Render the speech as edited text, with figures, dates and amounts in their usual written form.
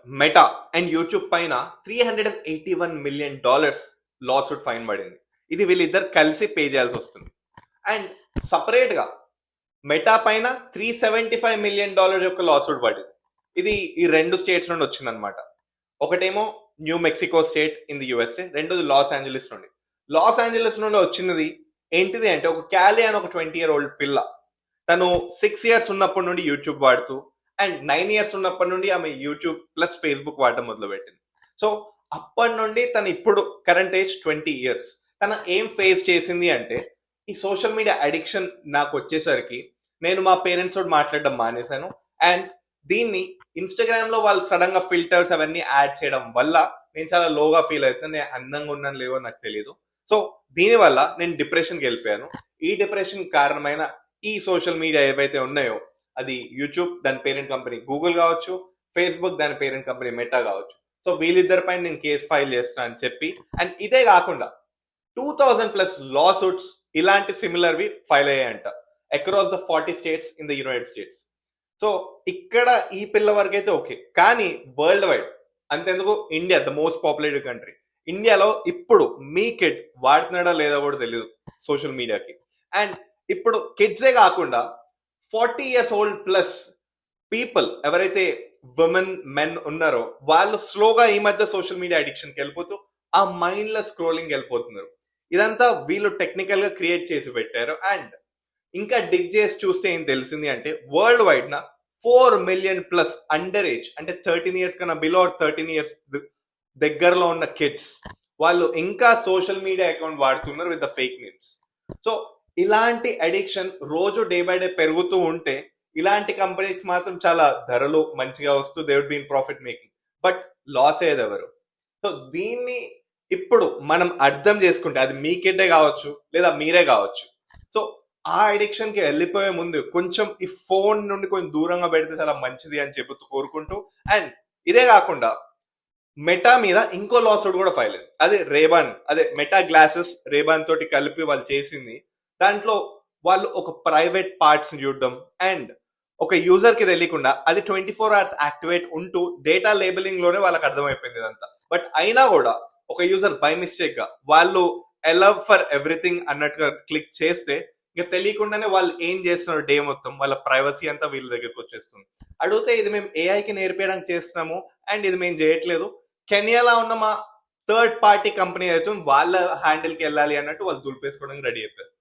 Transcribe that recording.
Meta and YouTube పైన $381 million lawsuit fine పడింది. ఇది వీళ్ళిద్దరు కలిసి పే చేయాల్సి వస్తుంది. అండ్ సపరేట్ గా మెటా పైన $375 million యొక్క లాసూట్ పడింది. ఇది ఈ రెండు స్టేట్స్ నుండి వచ్చిందనమాట. ఒకటేమో new Mexico state in the USA, రెండోది లాస్ ఏంజలీస్ నుండి. లాస్ ఏంజలీస్ నుండి వచ్చినది ఏంటిది అంటే ఒక క్యాలీ అని ఒక 20-year-old పిల్ల. తను 6 years ఉన్నప్పటి నుండి యూట్యూబ్ వాడుతూ అండ్ 9 years ఉన్నప్పటి నుండి ఆమె యూట్యూబ్ ప్లస్ ఫేస్బుక్ వాడటం మొదలు పెట్టింది. సో అప్పటి నుండి తను ఇప్పుడు కరెంట్ ఏజ్ 20 years. తన ఏం ఫేస్ చేసింది అంటే ఈ సోషల్ మీడియా అడిక్షన్ నాకు వచ్చేసరికి నేను మా పేరెంట్స్ తోటి మాట్లాడడం మానేశాను. అండ్ దీన్ని ఇన్స్టాగ్రామ్ లో వాళ్ళు సడన్ గా ఫిల్టర్స్ అవన్నీ యాడ్ చేయడం వల్ల నేను చాలా లోగా ఫీల్ అవుతాను. నేను అందంగా ఉన్నాను లేవో నాకు తెలియదు. సో దీనివల్ల నేను డిప్రెషన్కి వెళ్ళిపోయాను. ఈ డిప్రెషన్ కారణమైన ఈ సోషల్ మీడియా ఏవైతే ఉన్నాయో అది యూట్యూబ్ దాని పేరెంట్ కంపెనీ గూగుల్ కావచ్చు, ఫేస్బుక్ దాని పేరెంట్ కంపెనీ మెటా కావచ్చు. సో వీళ్ళిద్దరి పైన నేను కేసు ఫైల్ చేస్తున్నా అని చెప్పి అండ్ ఇదే కాకుండా 2000+ లా సూట్స్ ఇలాంటి సిమిలర్వి ఫైల్ అయ్యాయంట across the 40 states in the United States. So ఇక్కడ ఈ పిల్ల వరకు అయితే ఓకే, కానీ వరల్డ్ వైడ్ అంతెందుకు India the most populated country, ఇండియాలో ఇప్పుడు మీ కిడ్ వాడుతున్నాడా లేదా కూడా తెలియదు సోషల్ మీడియాకి. అండ్ ఇప్పుడు కిడ్సే కాకుండా 40 years old+ పీపుల్ ఎవరైతే విమెన్ మెన్ ఉన్నారో వాళ్ళు స్లోగా ఈ మధ్య సోషల్ మీడియా అడిక్షన్కి వెళ్ళిపోతూ ఆ మైండ్లెస్ స్క్రోలింగ్ వెళ్ళిపోతున్నారు. ఇదంతా వీళ్ళు టెక్నికల్ గా క్రియేట్ చేసి పెట్టారు. అండ్ ఇంకా డిగ్ చేసి చూస్తే ఏం తెలిసింది అంటే వరల్డ్ వైడ్ నా 4 million+ అండర్ ఏజ్ అంటే 13 years కన్నా బిలో 13 years దగ్గరలో ఉన్న కిడ్స్ వాళ్ళు ఇంకా సోషల్ మీడియా అకౌంట్ వాడుతున్నారు with the fake names. So ఇలాంటి అడిక్షన్ రోజు డే బై డే పెరుగుతూ ఉంటే ఇలాంటి కంపెనీస్ మాత్రం చాలా ధరలు మంచిగా వస్తూ they would be in profit making, but loss అయ్యేది ఎవరు? సో దీన్ని ఇప్పుడు మనం అర్థం చేసుకుంటే అది మీ కిడ్డే కావచ్చు లేదా మీరే కావచ్చు. సో ఆ అడిక్షన్ కి వెళ్ళిపోయే ముందు కొంచెం ఈ ఫోన్ నుండి కొంచెం దూరంగా పెడితే చాలా మంచిది అని చెబుతూ కోరుకుంటూ అండ్ ఇదే కాకుండా మెటా మీద ఇంకో లాసూట్ కూడా ఫైల్ అయింది. అది రేబాన్, అదే మెటా గ్లాసెస్ రేబాన్ తోటి కలిపి వాళ్ళు చేసింది. దాంట్లో వాళ్ళు ఒక ప్రైవేట్ పార్ట్స్ చూడడం అండ్ ఒక యూజర్ కి తెలియకుండా అది 24 hours యాక్టివేట్ ఉంటూ డేటా లేబులింగ్ లోనే వాళ్ళకి అర్థమైపోయింది ఇదంతా. బట్ అయినా కూడా ఒక యూజర్ బై మిస్టేక్ గా వాళ్ళు అలౌ ఫర్ ఎవ్రీథింగ్ అన్నట్టుగా క్లిక్ చేస్తే ఇక తెలియకుండానే వాళ్ళు ఏం చేస్తున్నారు డే మొత్తం వాళ్ళ ప్రైవసీ అంతా వీళ్ళ దగ్గరకు వచ్చేస్తుంది. అడిగితే ఇది మేము ఏఐకి నేర్పించడానికి చేస్తున్నాము అండ్ ఇది మేము చేయట్లేదు, కెనియాలో ఉన్న మా థర్డ్ పార్టీ కంపెనీ అయితే వాళ్ళ హ్యాండిల్ కి వెళ్ళాలి అన్నట్టు వాళ్ళు దులిపేసుకోవడానికి రెడీ అయిపోయారు.